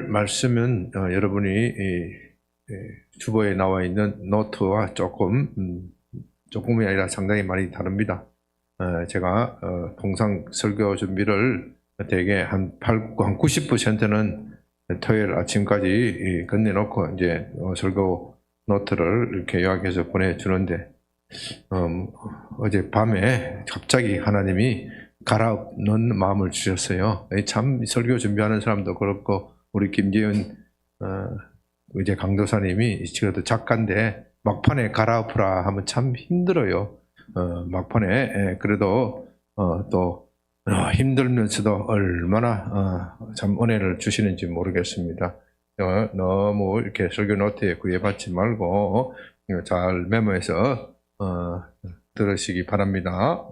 오늘 말씀은 여러분이 주보에 나와 있는 노트와 조금이 아니라 상당히 많이 다릅니다. 제가 통상 설교 준비를 대개 한 90%는 토요일 아침까지 건네놓고 이제 설교 노트를 이렇게 요약해서 보내주는데 어제 밤에 갑자기 하나님이 갈아엎는 마음을 주셨어요. 참 설교 준비하는 사람도 그렇고 우리 김재윤 이제 강도사님이 그래도 작가인데 막판에 갈아엎으라 하면 참 힘들어요. 막판에 그래도 또 힘들면서도 얼마나 참 은혜를 주시는지 모르겠습니다. 너무 이렇게 설교 노트에 구애받지 말고 잘 메모해서 들으시기 바랍니다.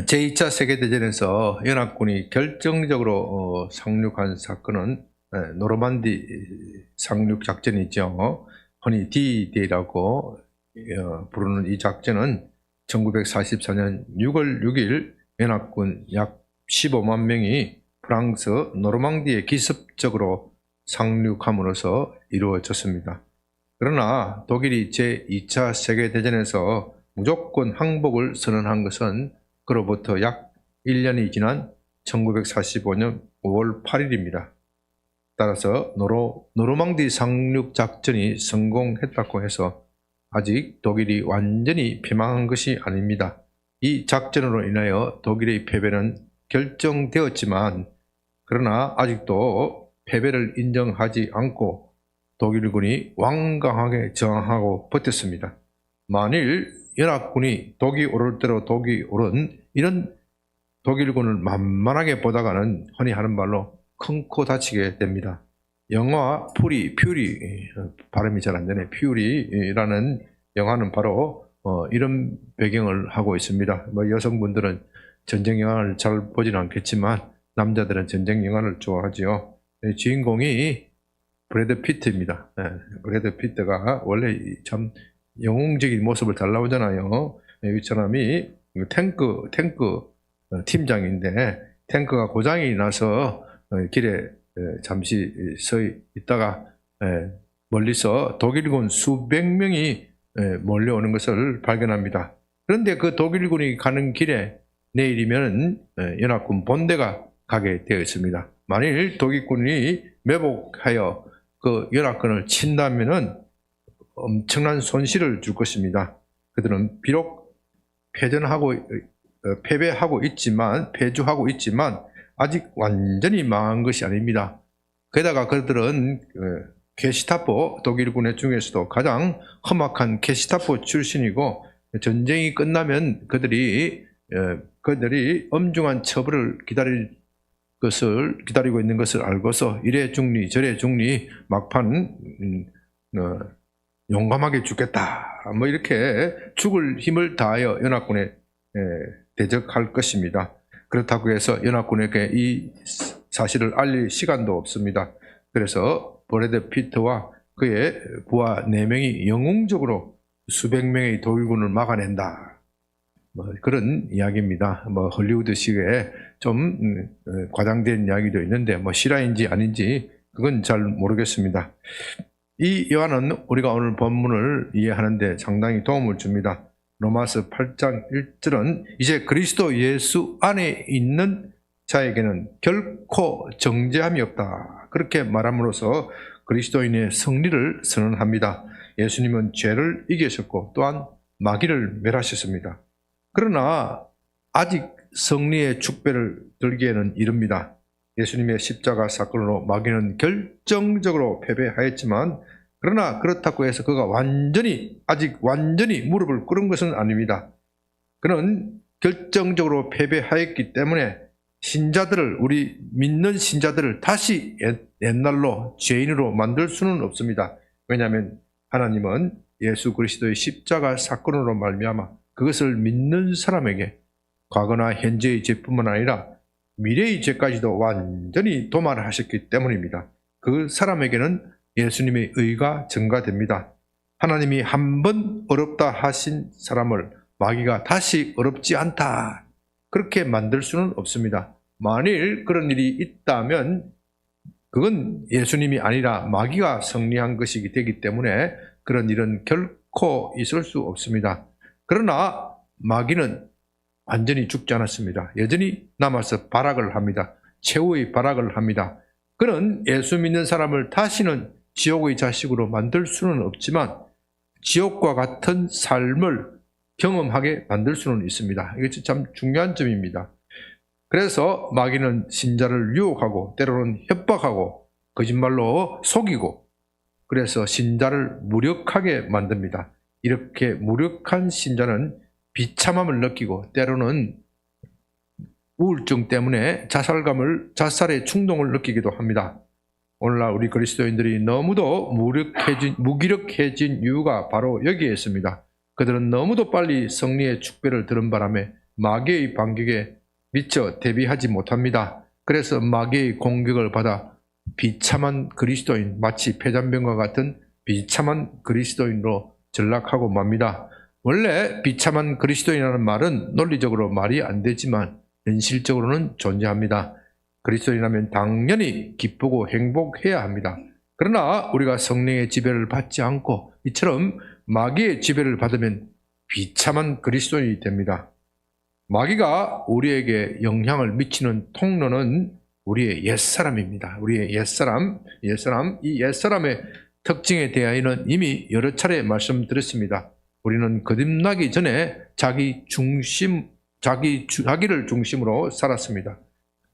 제2차 세계대전에서 연합군이 결정적으로 상륙한 사건은 노르만디 상륙작전이죠. 흔히 D-Day라고 부르는 이 작전은 1944년 6월 6일 연합군 약 15만 명이 프랑스 노르망디에 기습적으로 상륙함으로써 이루어졌습니다. 그러나 독일이 제2차 세계대전에서 무조건 항복을 선언한 것은 그로부터 약 1년이 지난 1945년 5월 8일입니다. 따라서 노르망디 상륙 작전이 성공했다고 해서 아직 독일이 완전히 패망한 것이 아닙니다. 이 작전으로 인하여 독일의 패배는 결정되었지만 그러나 아직도 패배를 인정하지 않고 독일군이 완강하게 저항하고 버텼습니다. 만일 연합군이 독이 오를 대로 독이 오른 이런 독일군을 만만하게 보다가는 흔히 하는 말로 큰 코 다치게 됩니다. 영화 퓨리 발음이 잘 안 되네. 퓨리라는 영화는 바로 이런 배경을 하고 있습니다. 여성분들은 전쟁 영화를 잘 보지는 않겠지만 남자들은 전쟁 영화를 좋아하지요. 주인공이 브래드 피트입니다. 브래드 피트가 원래 참 영웅적인 모습을 잘 나오잖아요. 이 사람이 탱크 팀장인데 탱크가 고장이 나서 길에 잠시 서 있다가 멀리서 독일군 수백 명이 몰려오는 것을 발견합니다. 그런데 그 독일군이 가는 길에 내일이면 연합군 본대가 가게 되어 있습니다. 만일 독일군이 매복하여 그 연합군을 친다면은 엄청난 손실을 줄 것입니다. 그들은 비록 패주하고 있지만 아직 완전히 망한 것이 아닙니다. 게다가 그들은 게시타포 독일군의 중에서도 가장 험악한 게시타포 출신이고 전쟁이 끝나면 그들이 엄중한 처벌을 기다리고 있는 것을 알고서 이래 중리 저래 중리 막판 용감하게 죽겠다 이렇게 죽을 힘을 다하여 연합군에 대적할 것입니다. 그렇다고 해서 연합군에게 이 사실을 알릴 시간도 없습니다. 그래서 브래드 피트와 그의 부하 4명이 영웅적으로 수백 명의 독일군을 막아낸다. 그런 이야기입니다. 헐리우드식의 좀 과장된 이야기도 있는데 실화인지 아닌지 그건 잘 모르겠습니다. 이 요한은 우리가 오늘 본문을 이해하는 데 상당히 도움을 줍니다. 로마서 8장 1절은 이제 그리스도 예수 안에 있는 자에게는 결코 정죄함이 없다. 그렇게 말함으로써 그리스도인의 승리를 선언합니다. 예수님은 죄를 이기셨고 또한 마귀를 멸하셨습니다. 그러나 아직 승리의 축배를 들기에는 이릅니다. 예수님의 십자가 사건으로 마귀는 결정적으로 패배하였지만 그러나 그렇다고 해서 그가 아직 완전히 무릎을 꿇은 것은 아닙니다. 그는 결정적으로 패배하였기 때문에 우리 믿는 신자들을 다시 옛날로 죄인으로 만들 수는 없습니다. 왜냐하면 하나님은 예수 그리스도의 십자가 사건으로 말미암아 그것을 믿는 사람에게 과거나 현재의 죄뿐만 아니라 미래의 죄까지도 완전히 도말하셨기 때문입니다. 그 사람에게는 예수님의 의가 증가됩니다. 하나님이 한 번 어렵다 하신 사람을 마귀가 다시 어렵지 않다 그렇게 만들 수는 없습니다. 만일 그런 일이 있다면 그건 예수님이 아니라 마귀가 승리한 것이기 되기 때문에 그런 일은 결코 있을 수 없습니다. 그러나 마귀는 완전히 죽지 않았습니다. 여전히 남아서 발악을 합니다. 최후의 발악을 합니다. 그는 예수 믿는 사람을 다시는 지옥의 자식으로 만들 수는 없지만 지옥과 같은 삶을 경험하게 만들 수는 있습니다. 이것이 참 중요한 점입니다. 그래서 마귀는 신자를 유혹하고 때로는 협박하고 거짓말로 속이고 그래서 신자를 무력하게 만듭니다. 이렇게 무력한 신자는 비참함을 느끼고 때로는 우울증 때문에 자살의 충동을 느끼기도 합니다. 오늘날 우리 그리스도인들이 너무도 무기력해진 이유가 바로 여기에 있습니다. 그들은 너무도 빨리 승리의 축배를 들은 바람에 마귀의 반격에 미처 대비하지 못합니다. 그래서 마귀의 공격을 받아 비참한 그리스도인, 마치 폐잔병과 같은 비참한 그리스도인으로 전락하고 맙니다. 원래 비참한 그리스도인이라는 말은 논리적으로 말이 안 되지만 현실적으로는 존재합니다. 그리스도인이라면 당연히 기쁘고 행복해야 합니다. 그러나 우리가 성령의 지배를 받지 않고 이처럼 마귀의 지배를 받으면 비참한 그리스도인이 됩니다. 마귀가 우리에게 영향을 미치는 통로는 우리의 옛사람입니다. 우리의 옛사람, 이 옛사람의 특징에 대하여는 이미 여러 차례 말씀드렸습니다. 우리는 거듭나기 전에 자기를 중심으로 살았습니다.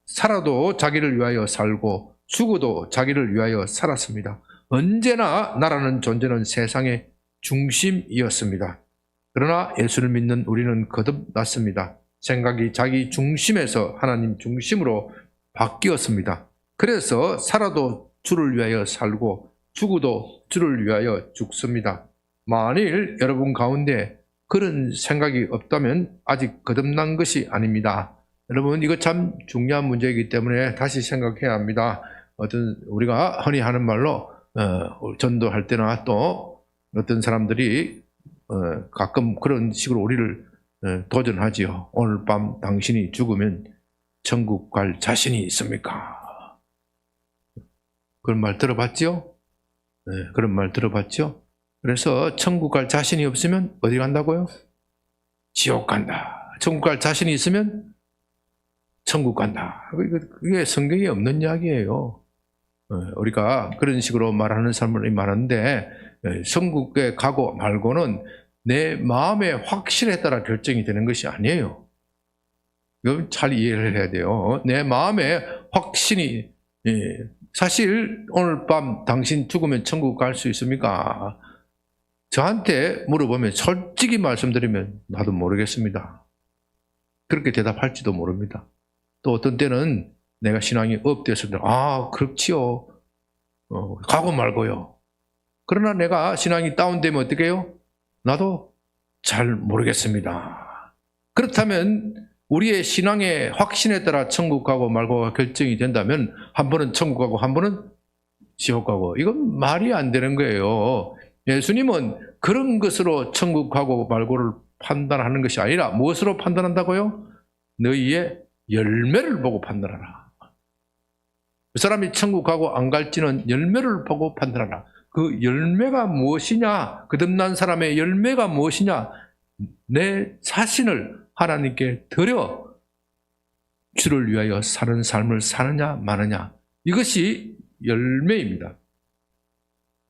살아도 자기를 위하여 살고 죽어도 자기를 위하여 살았습니다. 언제나 나라는 존재는 세상의 중심이었습니다. 그러나 예수를 믿는 우리는 거듭났습니다. 생각이 자기 중심에서 하나님 중심으로 바뀌었습니다. 그래서 살아도 주를 위하여 살고 죽어도 주를 위하여 죽습니다. 만일 여러분 가운데 그런 생각이 없다면 아직 거듭난 것이 아닙니다. 여러분 이거 참 중요한 문제이기 때문에 다시 생각해야 합니다. 우리가 흔히 하는 말로 전도할 때나 또 어떤 사람들이 가끔 그런 식으로 우리를 도전하지요. 오늘 밤 당신이 죽으면 천국 갈 자신이 있습니까? 그런 말 들어봤죠? 그런 말 들어봤죠? 그래서 천국 갈 자신이 없으면 어디 간다고요? 지옥 간다. 천국 갈 자신이 있으면 천국 간다. 그게 성경에 없는 이야기예요. 우리가 그런 식으로 말하는 사람들이 많은데 천국에 가고 말고는 내 마음의 확신에 따라 결정이 되는 것이 아니에요. 이건 잘 이해를 해야 돼요. 내 마음의 확신이 사실 오늘 밤 당신 죽으면 천국 갈 수 있습니까? 저한테 물어보면 솔직히 말씀드리면 나도 모르겠습니다. 그렇게 대답할지도 모릅니다. 또 어떤 때는 내가 신앙이 업됐을 때 그렇지요. 가고 말고요. 그러나 내가 신앙이 다운되면 어떻게 해요? 나도 잘 모르겠습니다. 그렇다면 우리의 신앙의 확신에 따라 천국 가고 말고가 결정이 된다면 한 번은 천국 가고 한 번은 지옥 가고 이건 말이 안 되는 거예요. 예수님은 그런 것으로 천국 가고 말고를 판단하는 것이 아니라 무엇으로 판단한다고요? 너희의 열매를 보고 판단하라. 그 사람이 천국 가고 안 갈지는 열매를 보고 판단하라. 그 열매가 무엇이냐? 거듭난 사람의 열매가 무엇이냐? 내 자신을 하나님께 드려 주를 위하여 사는 삶을 사느냐 마느냐. 이것이 열매입니다.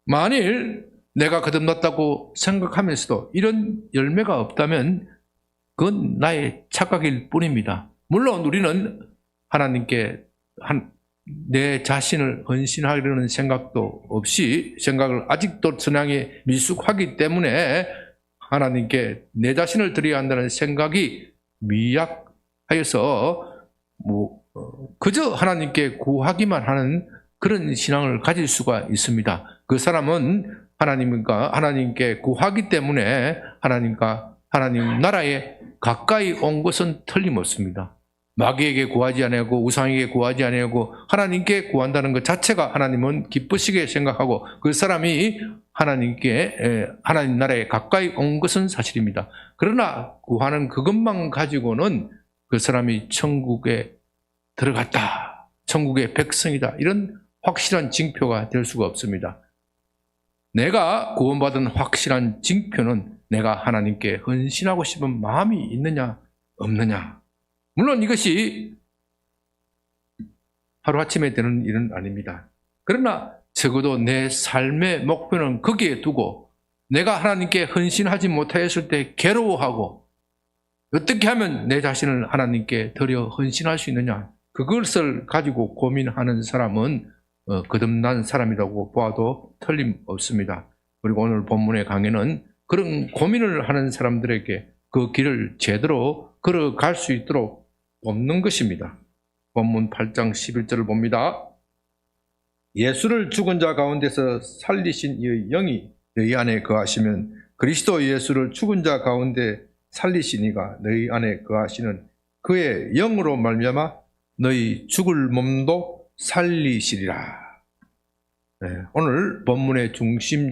만일 내가 거듭났다고 생각하면서도 이런 열매가 없다면 그건 나의 착각일 뿐입니다. 물론 우리는 하나님께 내 자신을 헌신하려는 생각도 없이 생각을 아직도 선량에 미숙하기 때문에 하나님께 내 자신을 드려야 한다는 생각이 미약하여서 그저 하나님께 구하기만 하는 그런 신앙을 가질 수가 있습니다. 그 사람은 하나님께 구하기 때문에 하나님 나라에 가까이 온 것은 틀림없습니다. 마귀에게 구하지 아니하고 우상에게 구하지 아니하고 하나님께 구한다는 것 자체가 하나님은 기쁘시게 생각하고 그 사람이 하나님 나라에 가까이 온 것은 사실입니다. 그러나 구하는 그것만 가지고는 그 사람이 천국에 들어갔다, 천국의 백성이다, 이런 확실한 징표가 될 수가 없습니다. 내가 구원받은 확실한 징표는 내가 하나님께 헌신하고 싶은 마음이 있느냐 없느냐. 물론 이것이 하루아침에 되는 일은 아닙니다. 그러나 적어도 내 삶의 목표는 거기에 두고 내가 하나님께 헌신하지 못하였을 때 괴로워하고 어떻게 하면 내 자신을 하나님께 드려 헌신할 수 있느냐, 그것을 가지고 고민하는 사람은 거듭난 사람이라고 보아도 틀림없습니다. 그리고 오늘 본문의 강의는 그런 고민을 하는 사람들에게 그 길을 제대로 걸어갈 수 있도록 돕는 것입니다. 본문 8장 11절을 봅니다. 예수를 죽은 자 가운데서 살리신 이의 영이 너희 안에 거하시면 그리스도 예수를 죽은 자 가운데 살리신 이가 너희 안에 거하시는 그의 영으로 말미암아 너희 죽을 몸도 살리시리라. 네, 오늘 본문의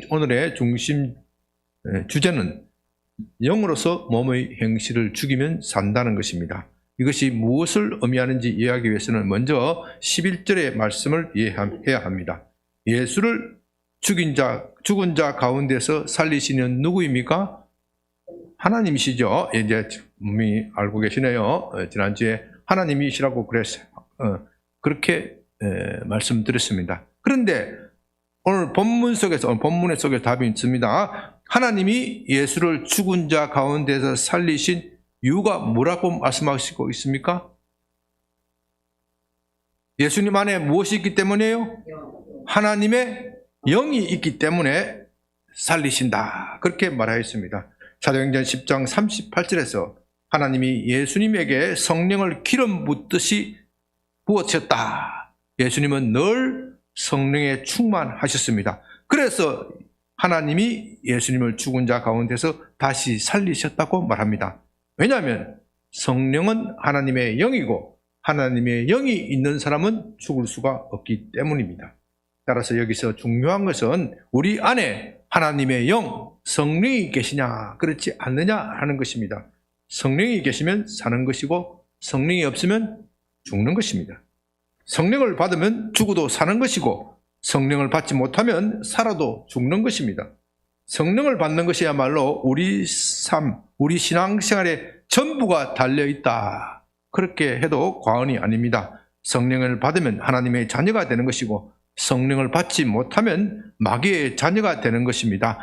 오늘의 중심 주제는 영으로서 몸의 행실을 죽이면 산다는 것입니다. 이것이 무엇을 의미하는지 이해하기 위해서는 먼저 11절의 말씀을 이해해야 합니다. 예수를 죽은 자 가운데서 살리시는 누구입니까? 하나님이시죠. 이제 분명히 알고 계시네요. 지난주에 하나님이시라고 그랬어요. 그렇게 말씀드렸습니다. 그런데 오늘 본문의 속에 답이 있습니다. 하나님이 예수를 죽은 자 가운데서 살리신 이유가 뭐라고 말씀하시고 있습니까? 예수님 안에 무엇이 있기 때문이에요? 하나님의 영이 있기 때문에 살리신다. 그렇게 말하였습니다. 사도행전 10장 38절에서 하나님이 예수님에게 성령을 기름 붓듯이 부어주셨다. 예수님은 늘 성령에 충만하셨습니다. 그래서 하나님이 예수님을 죽은 자 가운데서 다시 살리셨다고 말합니다. 왜냐하면 성령은 하나님의 영이고 하나님의 영이 있는 사람은 죽을 수가 없기 때문입니다. 따라서 여기서 중요한 것은 우리 안에 하나님의 영, 성령이 계시냐 그렇지 않느냐 하는 것입니다. 성령이 계시면 사는 것이고 성령이 없으면 죽는 것입니다. 성령을 받으면 죽어도 사는 것이고 성령을 받지 못하면 살아도 죽는 것입니다. 성령을 받는 것이야말로 우리 삶, 우리 신앙생활의 전부가 달려있다. 그렇게 해도 과언이 아닙니다. 성령을 받으면 하나님의 자녀가 되는 것이고 성령을 받지 못하면 마귀의 자녀가 되는 것입니다.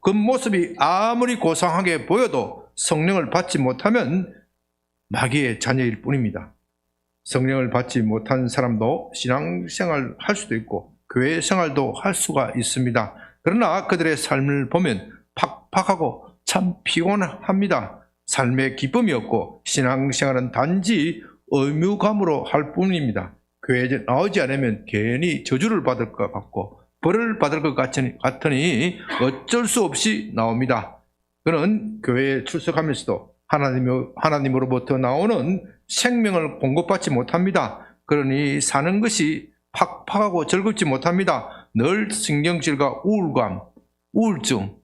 그 모습이 아무리 고상하게 보여도 성령을 받지 못하면 마귀의 자녀일 뿐입니다. 성령을 받지 못한 사람도 신앙생활을 할 수도 있고 교회 생활도 할 수가 있습니다. 그러나 그들의 삶을 보면 팍팍하고 참 피곤합니다. 삶의 기쁨이 없고 신앙생활은 단지 의무감으로 할 뿐입니다. 교회에 나오지 않으면 괜히 저주를 받을 것 같고 벌을 받을 것 같으니 어쩔 수 없이 나옵니다. 그는 교회에 출석하면서도 하나님으로부터 나오는 생명을 공급받지 못합니다. 그러니 사는 것이 팍팍하고 즐겁지 못합니다. 늘 신경질과 우울감, 우울증,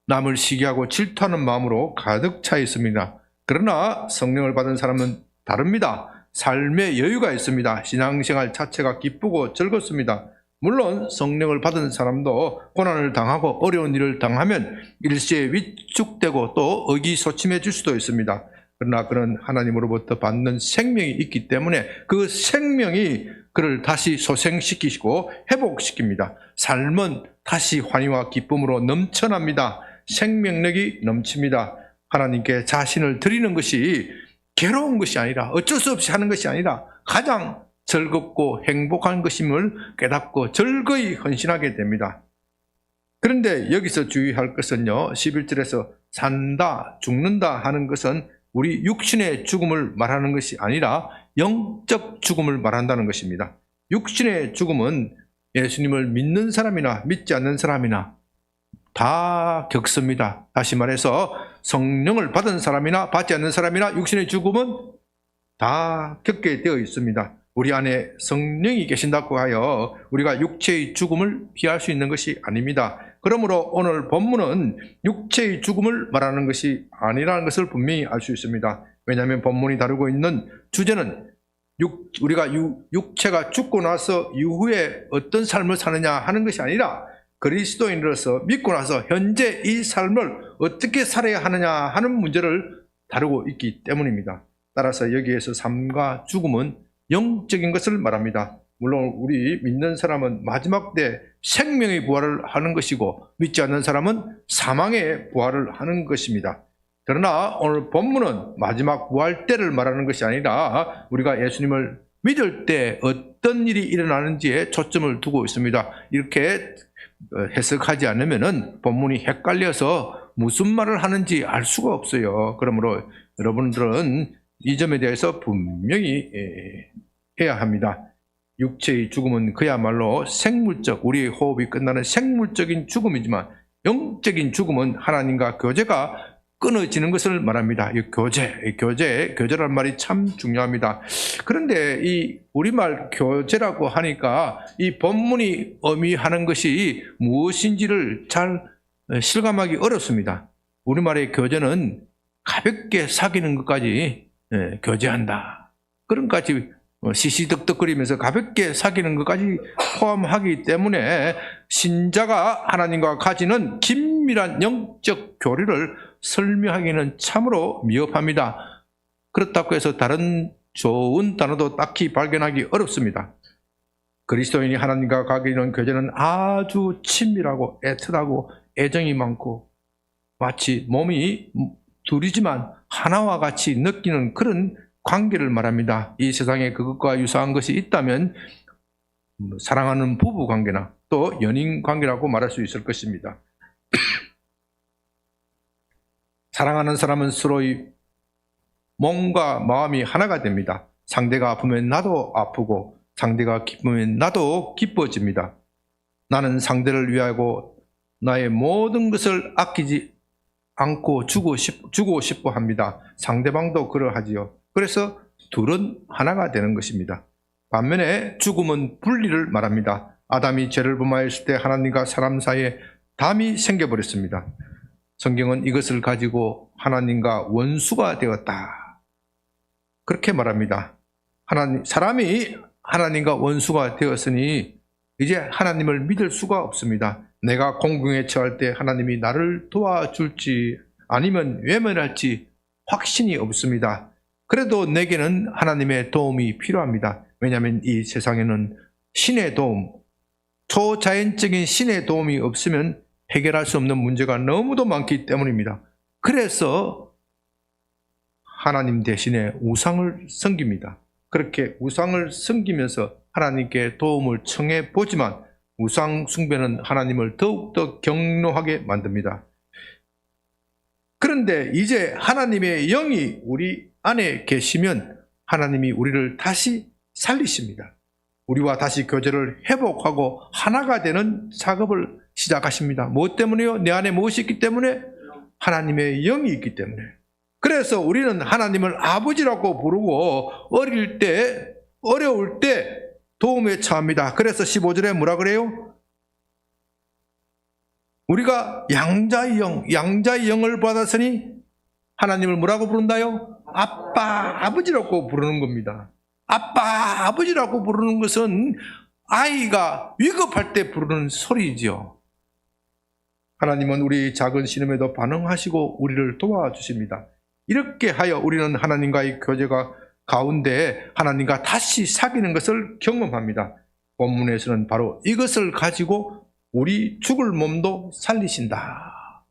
남을 시기하고 질투하는 마음으로 가득 차 있습니다. 그러나 성령을 받은 사람은 다릅니다. 삶의 여유가 있습니다. 신앙생활 자체가 기쁘고 즐겁습니다. 물론 성령을 받은 사람도 고난을 당하고 어려운 일을 당하면 일시에 위축되고 또 의기소침해질 수도 있습니다. 그러나 그는 하나님으로부터 받는 생명이 있기 때문에 그 생명이 그를 다시 소생시키시고 회복시킵니다. 삶은 다시 환희와 기쁨으로 넘쳐납니다. 생명력이 넘칩니다. 하나님께 자신을 드리는 것이 괴로운 것이 아니라 어쩔 수 없이 하는 것이 아니라 가장 즐겁고 행복한 것임을 깨닫고 즐거이 헌신하게 됩니다. 그런데 여기서 주의할 것은요, 11절에서 산다, 죽는다 하는 것은 우리 육신의 죽음을 말하는 것이 아니라 영적 죽음을 말한다는 것입니다. 육신의 죽음은 예수님을 믿는 사람이나 믿지 않는 사람이나 다 겪습니다. 다시 말해서 성령을 받은 사람이나 받지 않는 사람이나 육신의 죽음은 다 겪게 되어 있습니다. 우리 안에 성령이 계신다고 하여 우리가 육체의 죽음을 피할 수 있는 것이 아닙니다. 그러므로 오늘 본문은 육체의 죽음을 말하는 것이 아니라는 것을 분명히 알 수 있습니다. 왜냐하면 본문이 다루고 있는 주제는 우리가 육체가 죽고 나서 이후에 어떤 삶을 사느냐 하는 것이 아니라 그리스도인으로서 믿고 나서 현재 이 삶을 어떻게 살아야 하느냐 하는 문제를 다루고 있기 때문입니다. 따라서 여기에서 삶과 죽음은 영적인 것을 말합니다. 물론 우리 믿는 사람은 마지막 때 생명의 부활을 하는 것이고 믿지 않는 사람은 사망의 부활을 하는 것입니다. 그러나 오늘 본문은 마지막 부활 때를 말하는 것이 아니라 우리가 예수님을 믿을 때 어떤 일이 일어나는지에 초점을 두고 있습니다. 이렇게 해석하지 않으면 본문이 헷갈려서 무슨 말을 하는지 알 수가 없어요. 그러므로 여러분들은 이 점에 대해서 분명히 해야 합니다. 육체의 죽음은 그야말로 생물적, 우리의 호흡이 끝나는 생물적인 죽음이지만 영적인 죽음은 하나님과 교제가 끊어지는 것을 말합니다. 이 교제란 말이 참 중요합니다. 그런데 이 우리말 교제라고 하니까 이 본문이 의미하는 것이 무엇인지를 잘 실감하기 어렵습니다. 우리말의 교제는 가볍게 사귀는 것까지 교제한다. 그런 것까지 시시덕덕거리면서 가볍게 사귀는 것까지 포함하기 때문에 신자가 하나님과 가지는 긴밀한 영적 교류를 설명하기는 참으로 미흡합니다. 그렇다고 해서 다른 좋은 단어도 딱히 발견하기 어렵습니다. 그리스도인이 하나님과 가지는 교제는 아주 친밀하고 애틋하고 애정이 많고 마치 몸이 둘이지만 하나와 같이 느끼는 그런 관계를 말합니다. 이 세상에 그것과 유사한 것이 있다면 사랑하는 부부 관계나 또 연인 관계라고 말할 수 있을 것입니다. 사랑하는 사람은 서로의 몸과 마음이 하나가 됩니다. 상대가 아프면 나도 아프고 상대가 기쁘면 나도 기뻐집니다. 나는 상대를 위하고 나의 모든 것을 아끼지 않고 주고 싶어 합니다. 상대방도 그러하지요. 그래서 둘은 하나가 되는 것입니다. 반면에 죽음은 분리를 말합니다. 아담이 죄를 범하였을 때 하나님과 사람 사이에 담이 생겨버렸습니다. 성경은 이것을 가지고 하나님과 원수가 되었다. 그렇게 말합니다. 사람이 하나님과 원수가 되었으니 이제 하나님을 믿을 수가 없습니다. 내가 공경에 처할 때 하나님이 나를 도와줄지 아니면 외면할지 확신이 없습니다. 그래도 내게는 하나님의 도움이 필요합니다. 왜냐하면 이 세상에는 신의 도움, 초자연적인 신의 도움이 없으면 해결할 수 없는 문제가 너무도 많기 때문입니다. 그래서 하나님 대신에 우상을 섬깁니다. 그렇게 우상을 섬기면서 하나님께 도움을 청해 보지만 우상 숭배는 하나님을 더욱더 격노하게 만듭니다. 그런데 이제 하나님의 영이 우리 안에 계시면 하나님이 우리를 다시 살리십니다. 우리와 다시 교제를 회복하고 하나가 되는 작업을 시작하십니다. 무엇 때문에요? 내 안에 무엇이 있기 때문에? 하나님의 영이 있기 때문에. 그래서 우리는 하나님을 아버지라고 부르고 어릴 때, 어려울 때 도움에 처합니다. 그래서 15절에 뭐라 그래요? 우리가 양자의 영을 받았으니 하나님을 뭐라고 부른다요? 아빠, 아버지라고 부르는 겁니다. 아빠, 아버지라고 부르는 것은 아이가 위급할 때 부르는 소리죠. 하나님은 우리 작은 신음에도 반응하시고 우리를 도와주십니다. 이렇게 하여 우리는 하나님과의 교제가 가운데 하나님과 다시 사귀는 것을 경험합니다. 본문에서는 바로 이것을 가지고 우리 죽을 몸도 살리신다.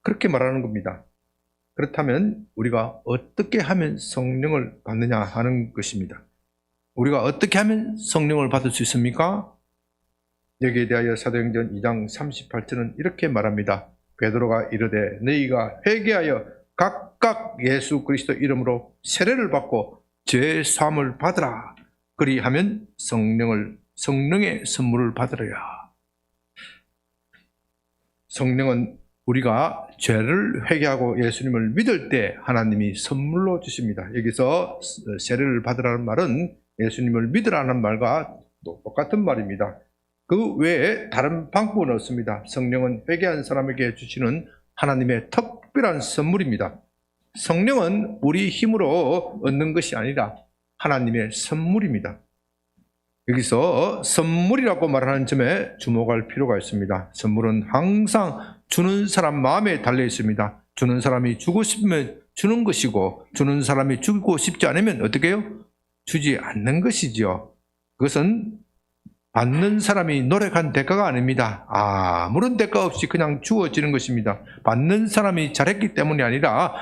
그렇게 말하는 겁니다. 그렇다면 우리가 어떻게 하면 성령을 받느냐 하는 것입니다. 우리가 어떻게 하면 성령을 받을 수 있습니까? 여기에 대하여 사도행전 2장 38절은 이렇게 말합니다. 베드로가 이르되 너희가 회개하여 각각 예수 그리스도 이름으로 세례를 받고 죄 사함을 받으라. 그리하면 성령의 선물을 받으리라. 성령은 우리가 죄를 회개하고 예수님을 믿을 때 하나님이 선물로 주십니다. 여기서 세례를 받으라는 말은 예수님을 믿으라는 말과 똑같은 말입니다. 그 외에 다른 방법은 없습니다. 성령은 회개한 사람에게 주시는 하나님의 특별한 선물입니다. 성령은 우리 힘으로 얻는 것이 아니라 하나님의 선물입니다. 여기서 선물이라고 말하는 점에 주목할 필요가 있습니다. 선물은 항상 주는 사람 마음에 달려 있습니다. 주는 사람이 주고 싶으면 주는 것이고, 주는 사람이 주고 싶지 않으면 어떻게 해요? 주지 않는 것이지요. 그것은 받는 사람이 노력한 대가가 아닙니다. 아무런 대가 없이 그냥 주어지는 것입니다. 받는 사람이 잘했기 때문이 아니라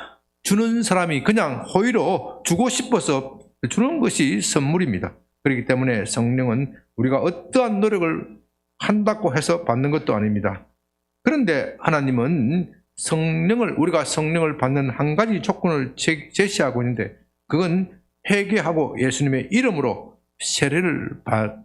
주는 사람이 그냥 호의로 주고 싶어서 주는 것이 선물입니다. 그렇기 때문에 성령은 우리가 어떠한 노력을 한다고 해서 받는 것도 아닙니다. 그런데 하나님은 우리가 성령을 받는 한 가지 조건을 제시하고 있는데, 그건 회개하고 예수님의 이름으로 세례를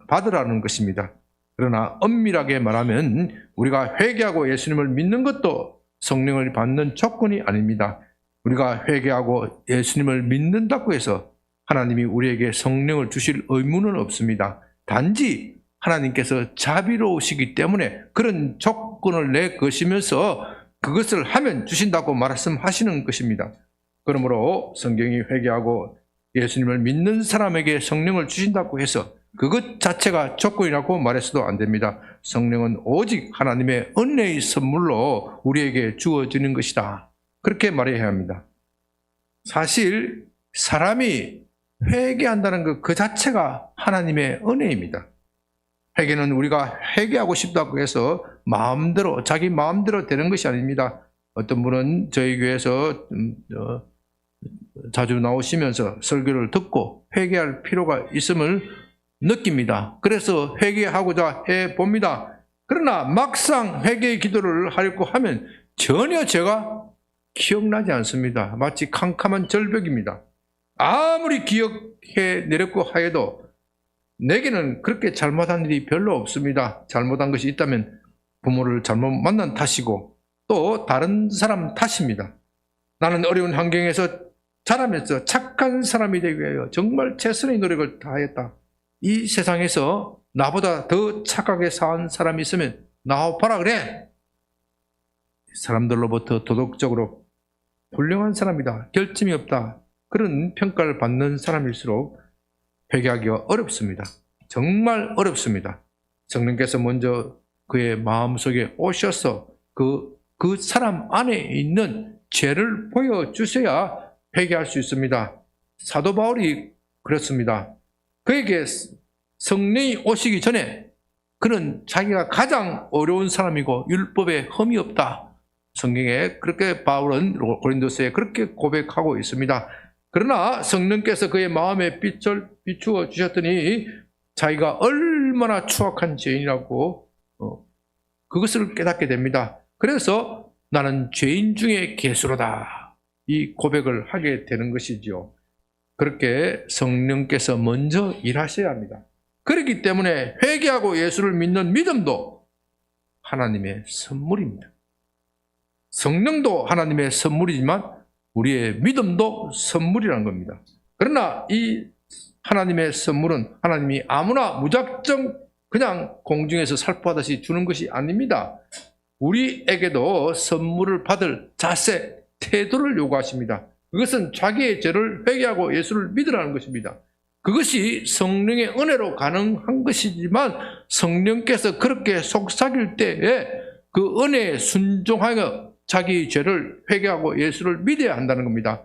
받으라는 것입니다. 그러나 엄밀하게 말하면 우리가 회개하고 예수님을 믿는 것도 성령을 받는 조건이 아닙니다. 우리가 회개하고 예수님을 믿는다고 해서 하나님이 우리에게 성령을 주실 의무는 없습니다. 단지 하나님께서 자비로우시기 때문에 그런 조건을 내거시면서 그것을 하면 주신다고 말씀하시는 것입니다. 그러므로 성경이 회개하고 예수님을 믿는 사람에게 성령을 주신다고 해서 그것 자체가 조건이라고 말해서도 안 됩니다. 성령은 오직 하나님의 은혜의 선물로 우리에게 주어지는 것이다. 그렇게 말해야 합니다. 사실 사람이 회개한다는 그 자체가 하나님의 은혜입니다. 회개는 우리가 회개하고 싶다고 해서 자기 마음대로 되는 것이 아닙니다. 어떤 분은 저희 교회에서 자주 나오시면서 설교를 듣고 회개할 필요가 있음을 느낍니다. 그래서 회개하고자 해봅니다. 그러나 막상 회개의 기도를 하려고 하면 전혀 제가 기억나지 않습니다. 마치 캄캄한 절벽입니다. 아무리 기억해 내려고 하여도 내게는 그렇게 잘못한 일이 별로 없습니다. 잘못한 것이 있다면 부모를 잘못 만난 탓이고 또 다른 사람 탓입니다. 나는 어려운 환경에서 자라면서 착한 사람이 되기 위하여 정말 최선의 노력을 다했다. 이 세상에서 나보다 더 착하게 산 사람이 있으면 나와봐라 그래. 사람들로부터 도덕적으로 훌륭한 사람이다, 결점이 없다, 그런 평가를 받는 사람일수록 회개하기가 어렵습니다. 정말 어렵습니다. 성령께서 먼저 그의 마음속에 오셔서 그 사람 안에 있는 죄를 보여주셔야 회개할 수 있습니다. 사도 바울이 그렇습니다. 그에게 성령이 오시기 전에 그는 자기가 가장 어려운 사람이고 율법에 흠이 없다. 성경에 그렇게 바울은 고린도서에 그렇게 고백하고 있습니다. 그러나 성령께서 그의 마음에 빛을 비추어 주셨더니 자기가 얼마나 추악한 죄인이라고 그것을 깨닫게 됩니다. 그래서 나는 죄인 중에 괴수로다, 이 고백을 하게 되는 것이지요. 그렇게 성령께서 먼저 일하셔야 합니다. 그렇기 때문에 회개하고 예수를 믿는 믿음도 하나님의 선물입니다. 성령도 하나님의 선물이지만 우리의 믿음도 선물이라는 겁니다. 그러나 이 하나님의 선물은 하나님이 아무나 무작정 그냥 공중에서 살포하듯이 주는 것이 아닙니다. 우리에게도 선물을 받을 자세, 태도를 요구하십니다. 그것은 자기의 죄를 회개하고 예수를 믿으라는 것입니다. 그것이 성령의 은혜로 가능한 것이지만 성령께서 그렇게 속삭일 때에 그 은혜에 순종하여 자기 죄를 회개하고 예수를 믿어야 한다는 겁니다.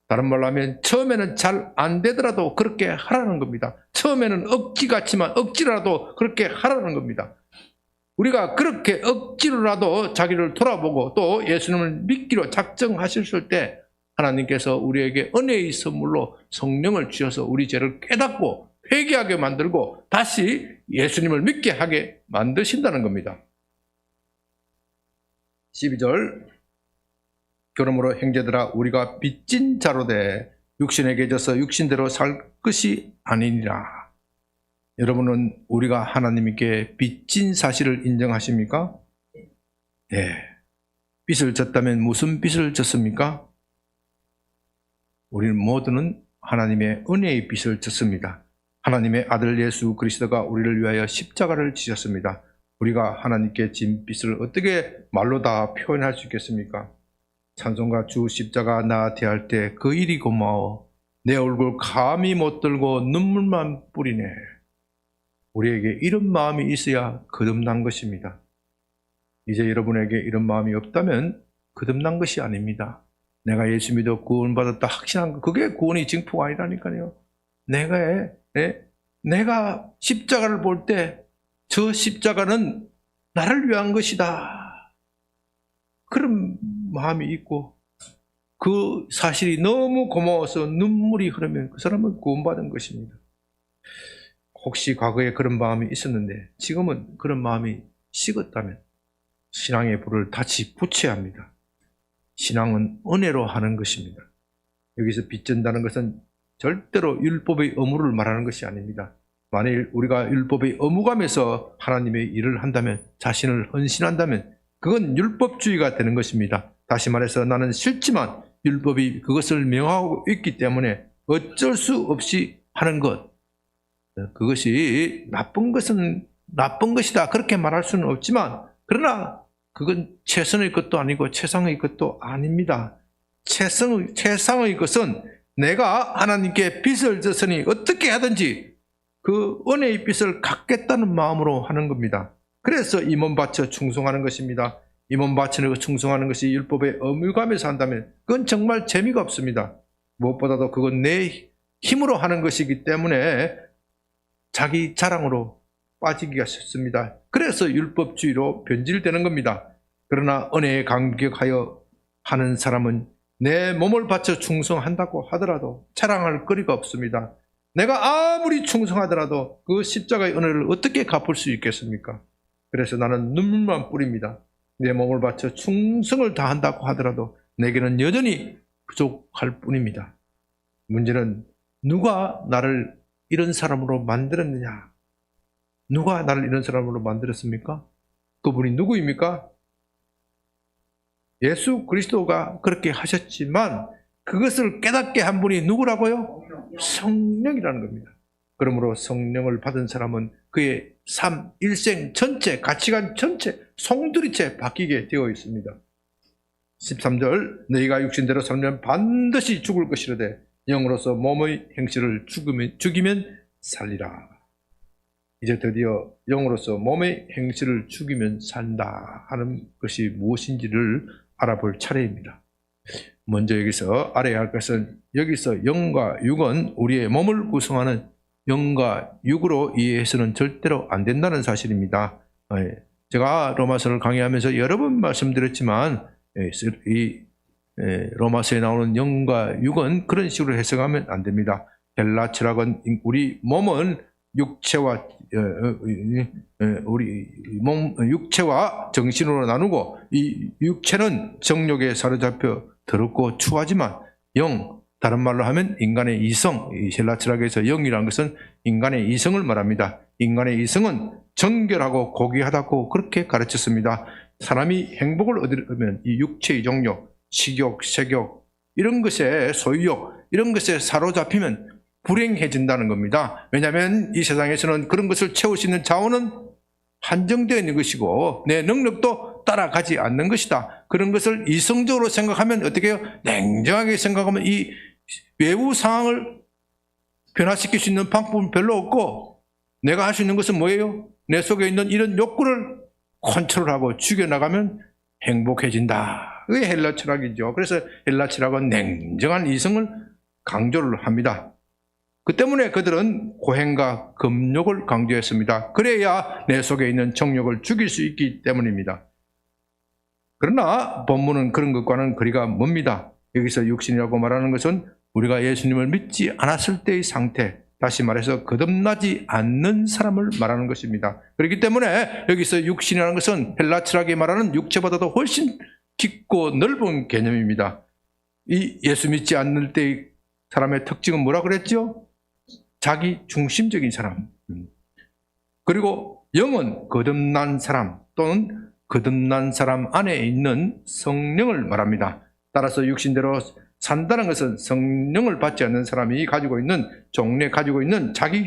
다른 말로 하면 처음에는 잘 안 되더라도 그렇게 하라는 겁니다. 처음에는 억지 같지만 억지라도 그렇게 하라는 겁니다. 우리가 그렇게 억지로라도 자기를 돌아보고 또 예수님을 믿기로 작정하셨을 때 하나님께서 우리에게 은혜의 선물로 성령을 주셔서 우리 죄를 깨닫고 회개하게 만들고 다시 예수님을 믿게 하게 만드신다는 겁니다. 12절, 그러므로 형제들아 우리가 빚진 자로 돼 육신에게 져서 육신대로 살 것이 아니니라. 여러분은 우리가 하나님께 빚진 사실을 인정하십니까? 네. 빚을 졌다면 무슨 빚을 졌습니까? 우리는 모두는 하나님의 은혜의 빚을 졌습니다. 하나님의 아들 예수 그리스도가 우리를 위하여 십자가를 지셨습니다. 우리가 하나님께 진 빚을 어떻게 말로 다 표현할 수 있겠습니까? 찬송가 주 십자가 나 대할 때 그 일이 고마워, 내 얼굴 감히 못 들고 눈물만 뿌리네. 우리에게 이런 마음이 있어야 거듭난 것입니다. 이제 여러분에게 이런 마음이 없다면 거듭난 것이 아닙니다. 내가 예수 믿어 구원받았다 확신한 거, 그게 구원의 증표가 아니라니까요. 내가 십자가를 볼 때 저 십자가는 나를 위한 것이다, 그런 마음이 있고 그 사실이 너무 고마워서 눈물이 흐르면 그 사람은 구원받은 것입니다. 혹시 과거에 그런 마음이 있었는데 지금은 그런 마음이 식었다면 신앙의 불을 다시 붙여야 합니다. 신앙은 은혜로 하는 것입니다. 여기서 빚진다는 것은 절대로 율법의 의무를 말하는 것이 아닙니다. 만일 우리가 율법의 의무감에서 하나님의 일을 한다면, 자신을 헌신한다면 그건 율법주의가 되는 것입니다. 다시 말해서 나는 싫지만 율법이 그것을 명하고 있기 때문에 어쩔 수 없이 하는 것, 그것이 나쁜 것은 나쁜 것이다 그렇게 말할 수는 없지만, 그러나 그건 최선의 것도 아니고 최상의 것도 아닙니다. 최상의 것은 내가 하나님께 빚을 졌으니 어떻게 하든지 그 은혜의 빚을 갚겠다는 마음으로 하는 겁니다. 그래서 임원 바쳐 충성하는 것입니다. 임원 바치는 충성하는 것이 율법의 의무감에서 한다면 그건 정말 재미가 없습니다. 무엇보다도 그건 내 힘으로 하는 것이기 때문에 자기 자랑으로 빠지기가 쉽습니다. 그래서 율법주의로 변질되는 겁니다. 그러나 은혜에 감격하여 하는 사람은 내 몸을 바쳐 충성한다고 하더라도 자랑할 거리가 없습니다. 내가 아무리 충성하더라도 그 십자가의 은혜를 어떻게 갚을 수 있겠습니까? 그래서 나는 눈물만 뿌립니다. 내 몸을 바쳐 충성을 다한다고 하더라도 내게는 여전히 부족할 뿐입니다. 문제는 누가 나를 이런 사람으로 만들었느냐? 누가 나를 이런 사람으로 만들었습니까? 그분이 누구입니까? 예수 그리스도가 그렇게 하셨지만 그것을 깨닫게 한 분이 누구라고요? 성령이라는 겁니다. 그러므로 성령을 받은 사람은 그의 삶, 일생 전체, 가치관 전체, 송두리째 바뀌게 되어 있습니다. 13절, 너희가 육신대로 살면 반드시 죽을 것이로되 영으로서 몸의 행실을 죽이면 살리라. 이제 드디어 영으로서 몸의 행실을 죽이면 산다 하는 것이 무엇인지를 알아볼 차례입니다. 먼저 여기서 알아야 할 것은, 여기서 영과 육은 우리의 몸을 구성하는 영과 육으로 이해해서는 절대로 안 된다는 사실입니다. 제가 로마서를 강의하면서 여러 번 말씀드렸지만 이 로마서에 나오는 영과 육은 그런 식으로 해석하면 안 됩니다. 헬라 철학은 우리 몸은 육체와 정신으로 나누고, 이 육체는 정욕에 사로잡혀 더럽고 추하지만 다른 말로 하면 인간의 이성, 헬라 철학에서 영이라는 것은 인간의 이성을 말합니다. 인간의 이성은 정결하고 고귀하다고 그렇게 가르쳤습니다. 사람이 행복을 얻으려면 이 육체의 정욕, 식욕, 색욕, 이런 것에 소유욕, 이런 것에 사로잡히면 불행해진다는 겁니다. 왜냐하면 이 세상에서는 그런 것을 채울 수 있는 자원은 한정되어 있는 것이고 내 능력도 따라가지 않는 것이다. 그런 것을 이성적으로 생각하면 어떻게 해요? 냉정하게 생각하면 이 외부 상황을 변화시킬 수 있는 방법은 별로 없고, 내가 할 수 있는 것은 뭐예요? 내 속에 있는 이런 욕구를 컨트롤하고 죽여나가면 행복해진다. 그게 헬라 철학이죠. 그래서 헬라 철학은 냉정한 이성을 강조를 합니다. 그 때문에 그들은 고행과 금욕을 강조했습니다. 그래야 내 속에 있는 정욕을 죽일 수 있기 때문입니다. 그러나 본문은 그런 것과는 거리가 멉니다. 여기서 육신이라고 말하는 것은 우리가 예수님을 믿지 않았을 때의 상태, 다시 말해서 거듭나지 않는 사람을 말하는 것입니다. 그렇기 때문에 여기서 육신이라는 것은 헬라 철학이 말하는 육체보다도 훨씬 깊고 넓은 개념입니다. 이 예수 믿지 않을 때의 사람의 특징은 뭐라 그랬죠? 자기 중심적인 사람. 그리고 영은 거듭난 사람 또는 거듭난 사람 안에 있는 성령을 말합니다. 따라서 육신대로 산다는 것은 성령을 받지 않는 사람이 가지고 있는, 종래 가지고 있는 자기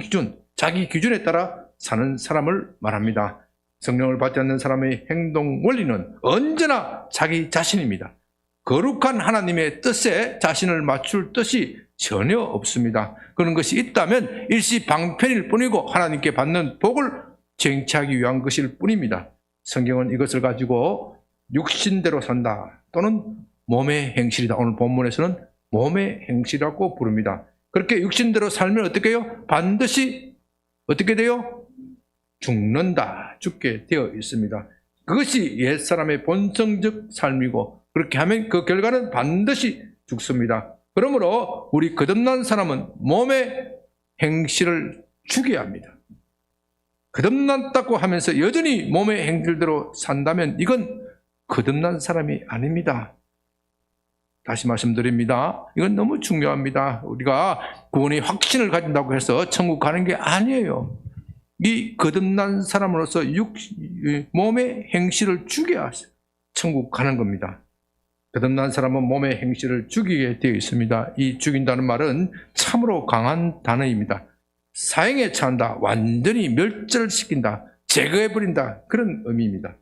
기준에 따라 사는 사람을 말합니다. 성령을 받지 않는 사람의 행동 원리는 언제나 자기 자신입니다. 거룩한 하나님의 뜻에 자신을 맞출 뜻이 전혀 없습니다. 그런 것이 있다면 일시방편일 뿐이고 하나님께 받는 복을 쟁취하기 위한 것일 뿐입니다. 성경은 이것을 가지고 육신대로 산다 또는 몸의 행실이다. 오늘 본문에서는 몸의 행실이라고 부릅니다. 그렇게 육신대로 살면 어떻게 해요? 반드시 어떻게 돼요? 죽는다. 죽게 되어 있습니다. 그것이 옛사람의 본성적 삶이고 그렇게 하면 그 결과는 반드시 죽습니다. 그러므로 우리 거듭난 사람은 몸의 행실을 죽여야 합니다. 거듭났다고 하면서 여전히 몸의 행실대로 산다면 이건 거듭난 사람이 아닙니다. 다시 말씀드립니다. 이건 너무 중요합니다. 우리가 구원의 확신을 가진다고 해서 천국 가는 게 아니에요. 이 거듭난 사람으로서 몸의 행실을 죽여야 천국 가는 겁니다. 거듭난 사람은 몸의 행실을 죽이게 되어 있습니다. 이 죽인다는 말은 참으로 강한 단어입니다. 사형에 처한다, 완전히 멸절시킨다, 제거해버린다, 그런 의미입니다.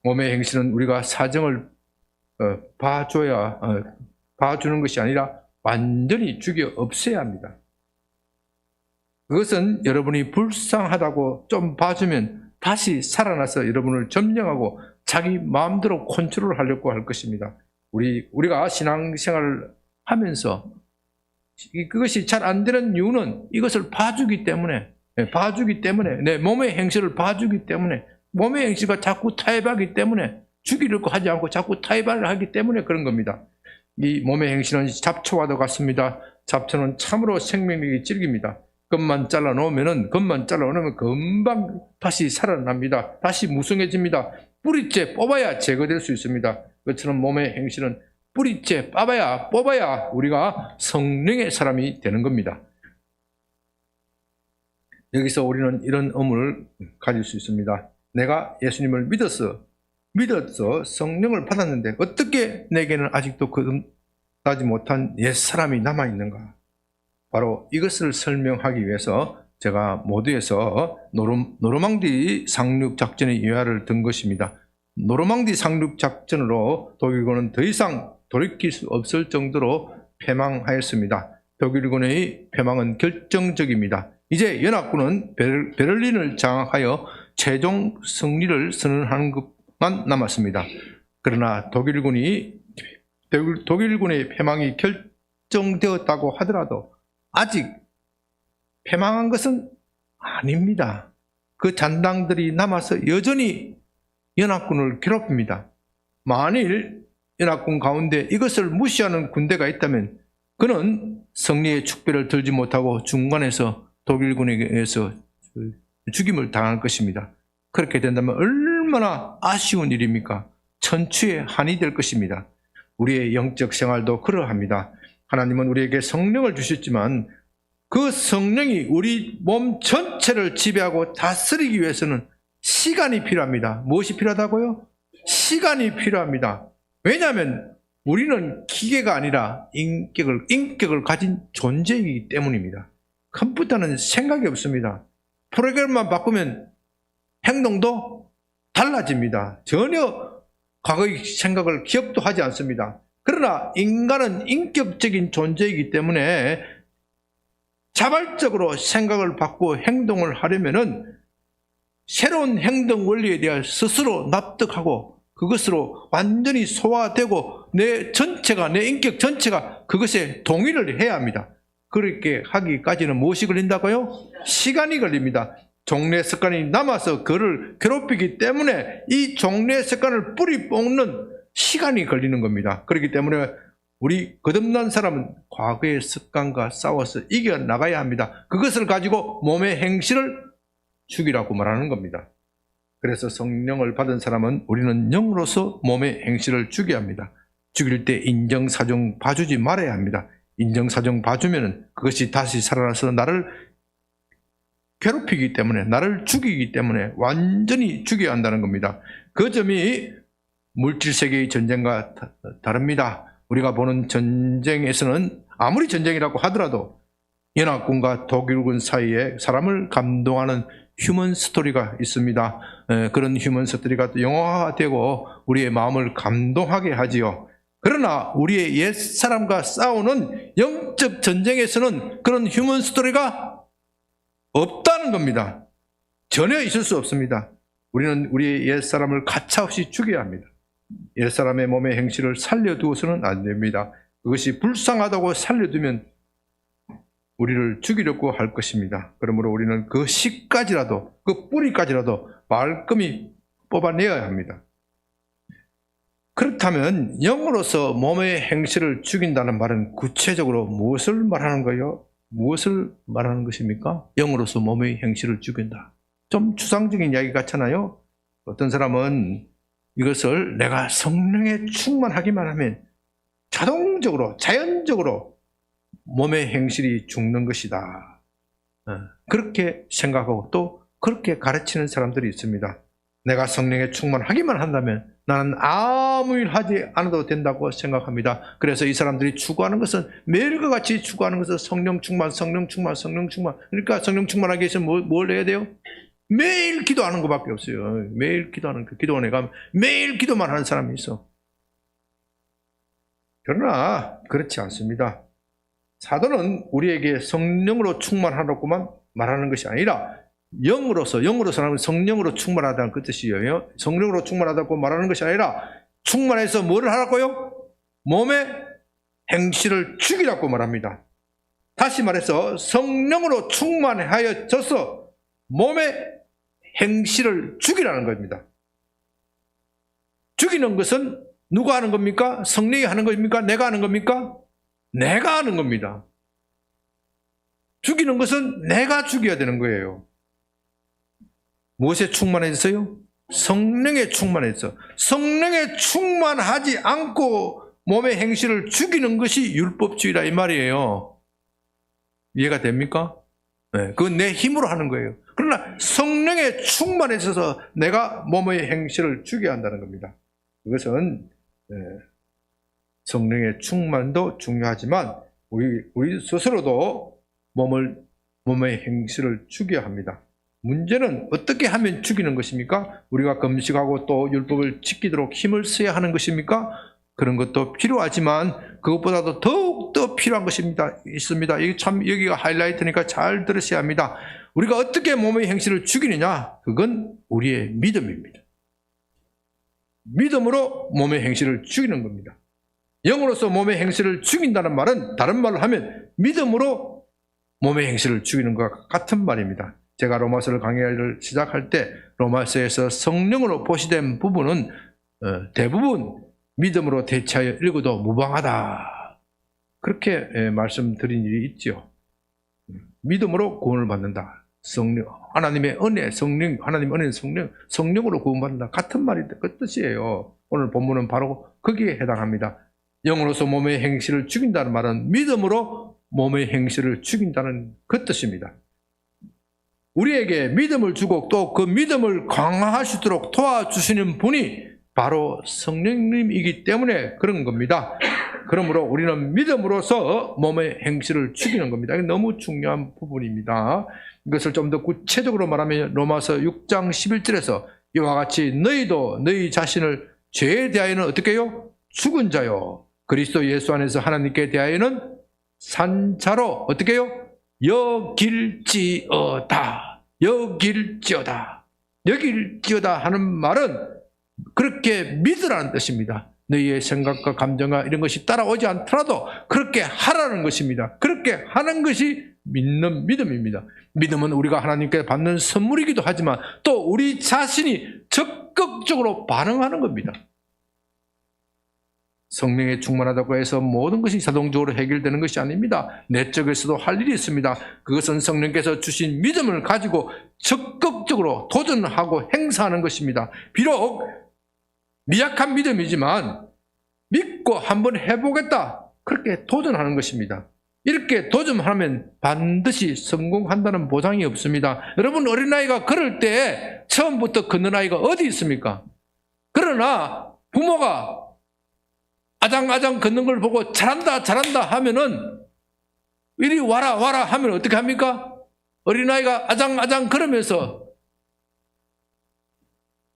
몸의 행실은 우리가 사정을 봐주는 것이 아니라 완전히 죽여 없애야 합니다. 그것은 여러분이 불쌍하다고 좀 봐주면 다시 살아나서 여러분을 점령하고 자기 마음대로 컨트롤하려고 할 것입니다. 우리가 신앙생활을 하면서 그것이 잘 안 되는 이유는 이것을 봐주기 때문에 내 몸의 행실을 봐주기 때문에 몸의 행실과 자꾸 타협하기 때문에 죽이려고 하지 않고 자꾸 타협을 하기 때문에 그런 겁니다. 이 몸의 행실은 잡초와도 같습니다. 잡초는 참으로 생명력이 질깁니다. 겉만 잘라놓으면 금방 다시 살아납니다. 다시 무성해집니다. 뿌리째 뽑아야 제거될 수 있습니다. 그처럼 몸의 행실은 뿌리째 뽑아야 우리가 성령의 사람이 되는 겁니다. 여기서 우리는 이런 의문을 가질 수 있습니다. 내가 예수님을 믿어서 성령을 받았는데 어떻게 내게는 아직도 거듭나지 못한 옛사람이 남아있는가? 바로 이것을 설명하기 위해서 제가 모두에서 노르망디 상륙작전의 유화를 든 것입니다. 노르망디 상륙작전으로 독일군은 더 이상 돌이킬 수 없을 정도로 패망하였습니다. 독일군의 패망은 결정적입니다. 이제 연합군은 베를린을 장악하여 최종 승리를 선언하는 것만 남았습니다. 그러나 독일군의 패망이 결정되었다고 하더라도 아직 패망한 것은 아닙니다. 그 잔당들이 남아서 여전히 연합군을 괴롭힙니다. 만일 연합군 가운데 이것을 무시하는 군대가 있다면 그는 승리의 축배를 들지 못하고 중간에서 독일군에게서 죽임을 당할 것입니다. 그렇게 된다면 얼마나 아쉬운 일입니까? 천추의 한이 될 것입니다. 우리의 영적 생활도 그러합니다. 하나님은 우리에게 성령을 주셨지만 그 성령이 우리 몸 전체를 지배하고 다스리기 위해서는 시간이 필요합니다. 무엇이 필요하다고요? 시간이 필요합니다. 왜냐하면 우리는 기계가 아니라 인격을 가진 존재이기 때문입니다. 컴퓨터는 생각이 없습니다. 프로그램만 바꾸면 행동도 달라집니다. 전혀 과거의 생각을 기억도 하지 않습니다. 그러나 인간은 인격적인 존재이기 때문에 자발적으로 생각을 바꾸고 행동을 하려면은 새로운 행동 원리에 대해 스스로 납득하고 그것으로 완전히 소화되고 내 인격 전체가 그것에 동의를 해야 합니다. 그렇게 하기까지는 무엇이 걸린다고요? 시간이 걸립니다. 종래 습관이 남아서 그를 괴롭히기 때문에 이 종래 습관을 뿌리 뽑는 시간이 걸리는 겁니다. 그렇기 때문에 우리 거듭난 사람은 과거의 습관과 싸워서 이겨나가야 합니다. 그것을 가지고 몸의 행실을 죽이라고 말하는 겁니다. 그래서 성령을 받은 사람은 우리는 영으로서 몸의 행실을 죽여야 합니다. 죽일 때 인정사정 봐주지 말아야 합니다. 인정사정 봐주면 그것이 다시 살아나서 나를 괴롭히기 때문에, 나를 죽이기 때문에 완전히 죽여야 한다는 겁니다. 그 점이 물질세계의 전쟁과 다릅니다. 우리가 보는 전쟁에서는 아무리 전쟁이라고 하더라도 연합군과 독일군 사이에 사람을 감동하는 휴먼 스토리가 있습니다. 그런 휴먼 스토리가 영화화되고 우리의 마음을 감동하게 하지요. 그러나 우리의 옛사람과 싸우는 영적 전쟁에서는 그런 휴먼 스토리가 없다는 겁니다. 전혀 있을 수 없습니다. 우리는 우리의 옛사람을 가차없이 죽여야 합니다. 옛사람의 몸의 행실을 살려두어서는 안 됩니다. 그것이 불쌍하다고 살려두면 우리를 죽이려고 할 것입니다. 그러므로 우리는 그 씨까지라도, 그 뿌리까지라도 말끔히 뽑아내어야 합니다. 그렇다면 영으로서 몸의 행실을 죽인다는 말은 구체적으로 무엇을 말하는 거예요? 무엇을 말하는 것입니까? 영으로서 몸의 행실을 죽인다. 좀 추상적인 이야기 같잖아요. 어떤 사람은 이것을 내가 성령에 충만하기만 하면 자동적으로, 자연적으로 몸의 행실이 죽는 것이다. 그렇게 생각하고 또 그렇게 가르치는 사람들이 있습니다. 내가 성령에 충만하기만 한다면 나는 아무 일 하지 않아도 된다고 생각합니다. 그래서 이 사람들이 추구하는 것은 매일과 같이 추구하는 것은 성령 충만, 성령 충만, 성령 충만. 그러니까 성령 충만하기 위해서 뭘 해야 돼요? 매일 기도하는 것밖에 없어요. 매일 기도하는 그 기도원에 가면 매일 기도만 하는 사람이 있어. 그러나 그렇지 않습니다. 사도는 우리에게 성령으로 충만하라고만 말하는 것이 아니라 영으로서는 성령으로 충만하다는 그 뜻이에요. 성령으로 충만하다고 말하는 것이 아니라 충만해서 뭐를 하라고요? 몸의 행실을 죽이라고 말합니다. 다시 말해서 성령으로 충만하여져서 몸의 행실을 죽이라는 겁니다. 죽이는 것은 누가 하는 겁니까? 성령이 하는 겁니까? 내가 하는 겁니까? 내가 하는 겁니다. 죽이는 것은 내가 죽여야 되는 거예요. 무엇에 충만해졌어요? 성령에 충만해서 성령에 충만하지 않고 몸의 행실을 죽이는 것이 율법주의라 이 말이에요. 이해가 됩니까? 네, 그건 내 힘으로 하는 거예요. 그러나 성령에 충만해져서 내가 몸의 행실을 죽여야 한다는 겁니다. 그것은 성령의 충만도 중요하지만 우리 스스로도 몸의 행실을 죽여야 합니다. 문제는 어떻게 하면 죽이는 것입니까? 우리가 금식하고 또 율법을 지키도록 힘을 써야 하는 것입니까? 그런 것도 필요하지만 그것보다도 더욱더 필요한 것입니다. 있습니다. 이게 참 여기가 하이라이트니까 잘 들으셔야 합니다. 우리가 어떻게 몸의 행실을 죽이느냐? 그건 우리의 믿음입니다. 믿음으로 몸의 행실을 죽이는 겁니다. 영으로서 몸의 행실을 죽인다는 말은 다른 말로 하면 믿음으로 몸의 행실을 죽이는 것과 같은 말입니다. 제가 로마서를 강의를 시작할 때 로마서에서 성령으로 보시된 부분은 대부분 믿음으로 대체하여 읽어도 무방하다. 그렇게 말씀드린 일이 있죠. 믿음으로 구원을 받는다. 성령, 하나님의 은혜, 성령, 하나님의 은혜, 성령으로 구원받는다. 같은 말이 그 뜻이에요. 오늘 본문은 바로 거기에 해당합니다. 영으로서 몸의 행실을 죽인다는 말은 믿음으로 몸의 행실을 죽인다는 그 뜻입니다. 우리에게 믿음을 주고 또 그 믿음을 강화할 수 있도록 도와주시는 분이 바로 성령님이기 때문에 그런 겁니다. 그러므로 우리는 믿음으로서 몸의 행실을 죽이는 겁니다. 이게 너무 중요한 부분입니다. 이것을 좀 더 구체적으로 말하면 로마서 6장 11절에서 이와 같이 너희도 너희 자신을 죄에 대하여는 어떻게 해요? 죽은 자요. 그리스도 예수 안에서 하나님께 대하여는 산 자로 어떻게 해요? 여길지어다. 여길지어다 하는 말은 그렇게 믿으라는 뜻입니다. 너희의 생각과 감정과 이런 것이 따라오지 않더라도 그렇게 하라는 것입니다. 그렇게 하는 것이 믿는 믿음입니다. 믿음은 우리가 하나님께 받는 선물이기도 하지만 또 우리 자신이 적극적으로 반응하는 겁니다. 성령에 충만하다고 해서 모든 것이 자동적으로 해결되는 것이 아닙니다. 내적에서도 할 일이 있습니다. 그것은 성령께서 주신 믿음을 가지고 적극적으로 도전하고 행사하는 것입니다. 비록 미약한 믿음이지만 믿고 한번 해보겠다. 그렇게 도전하는 것입니다. 이렇게 도전하면 반드시 성공한다는 보장이 없습니다. 여러분 어린아이가 걸을 때 처음부터 걷는 아이가 어디 있습니까? 그러나 부모가 아장아장 걷는 걸 보고 잘한다 하면은 이리 와라 하면 어떻게 합니까? 어린아이가 아장아장 걸으면서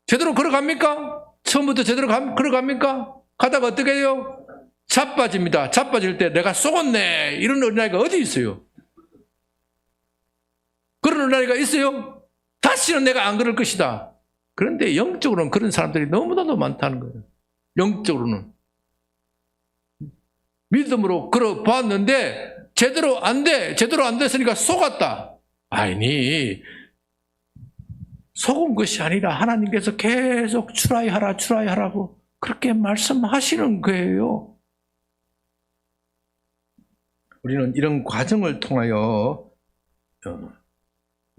제대로 걸어갑니까? 처음부터 제대로 걸어갑니까? 가다가 어떻게 해요? 자빠집니다. 자빠질 때 내가 속았네. 이런 어린아이가 어디 있어요? 그런 어린아이가 있어요? 다시는 내가 안 그럴 것이다. 그런데 영적으로는 그런 사람들이 너무나도 많다는 거예요. 영적으로는. 믿음으로 걸어봤는데 제대로 안 돼. 제대로 안 됐으니까 속았다. 아니, 속은 것이 아니라 하나님께서 계속 추라이하라 추라이하라고 그렇게 말씀하시는 거예요. 우리는 이런 과정을 통하여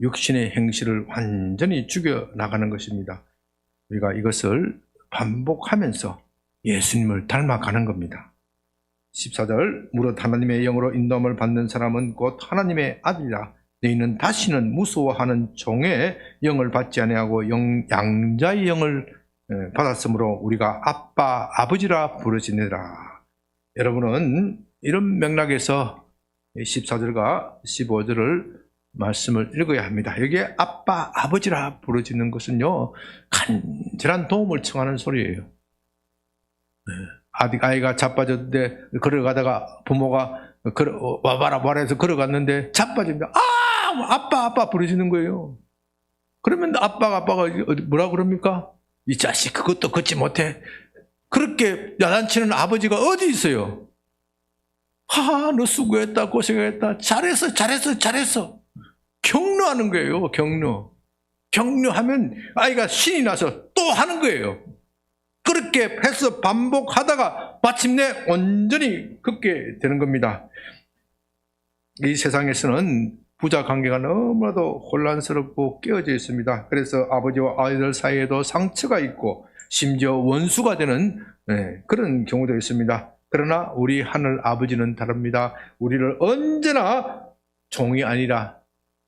육신의 행실을 완전히 죽여나가는 것입니다. 우리가 이것을 반복하면서 예수님을 닮아가는 겁니다. 14절, 무릇 하나님의 영으로 인도함을 받는 사람은 곧 하나님의 아들이라. 너희는 다시는 무서워하는 종의 영을 받지 아니하고 양자의 영을 받았으므로 우리가 아빠 아버지라 부르짖느라. 여러분은 이런 맥락에서 14절과 15절을 말씀을 읽어야 합니다. 여기에 아빠 아버지라 부르짖는 것은요, 간절한 도움을 청하는 소리예요. 아이가 자빠졌는데 걸어가다가 부모가 와봐라 해서 걸어갔는데 자빠집니다. 아빠 부르짖는 거예요. 그러면 아빠가 뭐라 그럽니까? 이 자식 그것도 걷지 못해. 그렇게 야단치는 아버지가 어디 있어요? 너 수고했다, 고생했다, 잘했어. 격려하는 거예요. 격려하면 아이가 신이 나서 또 하는 거예요. 그렇게 해서 반복하다가 마침내 온전히 걷게 되는 겁니다. 이 세상에서는 부자 관계가 너무나도 혼란스럽고 깨어져 있습니다. 그래서 아버지와 아이들 사이에도 상처가 있고 심지어 원수가 되는 그런 경우도 있습니다. 그러나 우리 하늘 아버지는 다릅니다. 우리를 언제나 종이 아니라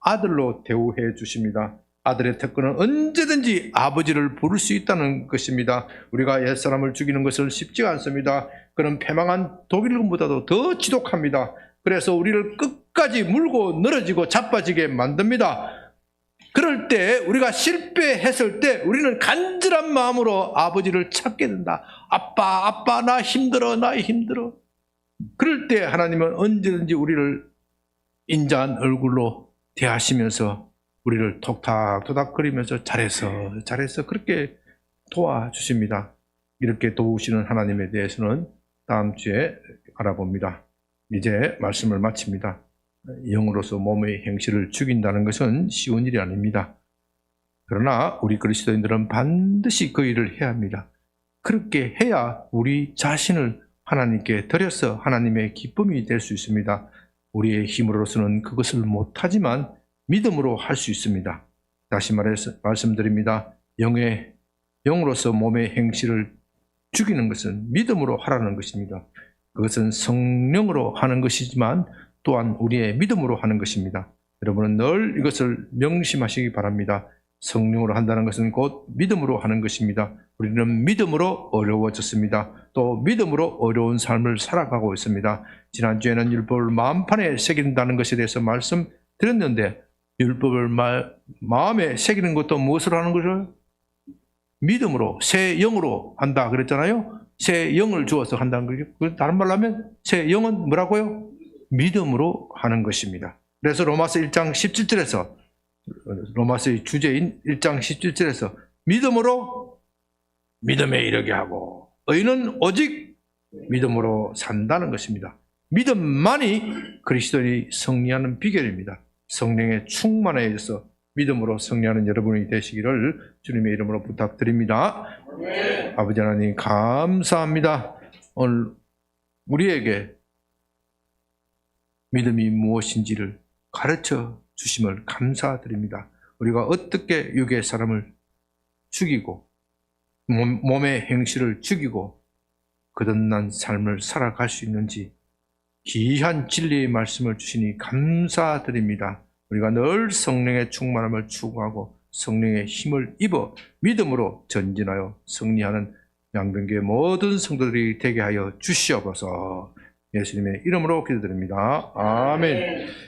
아들로 대우해 주십니다. 아들의 특권은 언제든지 아버지를 부를 수 있다는 것입니다. 우리가 옛사람을 죽이는 것은 쉽지가 않습니다. 그런 패망한 독일군보다도 더 지독합니다. 그래서 우리를 끝까지 물고 늘어지고 자빠지게 만듭니다. 그럴 때 우리가 실패했을 때 우리는 간절한 마음으로 아버지를 찾게 된다. 아빠 나 힘들어. 그럴 때 하나님은 언제든지 우리를 인자한 얼굴로 대하시면서 우리를 톡탁토닥거리면서 잘했어 그렇게 도와주십니다. 이렇게 도우시는 하나님에 대해서는 다음 주에 알아봅니다. 이제 말씀을 마칩니다. 영으로서 몸의 행실을 죽인다는 것은 쉬운 일이 아닙니다. 그러나 우리 그리스도인들은 반드시 그 일을 해야 합니다. 그렇게 해야 우리 자신을 하나님께 드려서 하나님의 기쁨이 될 수 있습니다. 우리의 힘으로서는 그것을 못하지만 믿음으로 할 수 있습니다. 다시 말씀드립니다. 영으로서 몸의 행실을 죽이는 것은 믿음으로 하라는 것입니다. 그것은 성령으로 하는 것이지만 또한 우리의 믿음으로 하는 것입니다. 여러분은 늘 이것을 명심하시기 바랍니다. 성령으로 한다는 것은 곧 믿음으로 하는 것입니다. 우리는 믿음으로 어려워졌습니다. 또 믿음으로 어려운 삶을 살아가고 있습니다. 지난주에는 율법을 마음판에 새긴다는 것에 대해서 말씀드렸는데 율법을 마음에 새기는 것도 무엇으로 하는 거죠? 믿음으로, 새 영으로 한다 그랬잖아요. 새 영을 주어서 한다는 거죠. 다른 말로 하면 새 영은 뭐라고요? 믿음으로 하는 것입니다. 그래서 로마서 1장 17절에서 로마서의 주제인 1장 17절에서 믿음에 이르게 하고 의인은 오직 믿음으로 산다는 것입니다. 믿음만이 그리스도인이 승리하는 비결입니다. 성령의 충만에 의해서 믿음으로 승리하는 여러분이 되시기를 주님의 이름으로 부탁드립니다. 네. 아버지 하나님 감사합니다. 오늘 우리에게 믿음이 무엇인지를 가르쳐 주심을 감사드립니다. 우리가 어떻게 육의 사람을 죽이고 몸의 행실을 죽이고 거듭난 삶을 살아갈 수 있는지 귀한 진리의 말씀을 주시니 감사드립니다. 우리가 늘 성령의 충만함을 추구하고 성령의 힘을 입어 믿음으로 전진하여 승리하는 양병교회 모든 성도들이 되게 하여 주시옵소서. 예수님의 이름으로 기도드립니다. 아멘.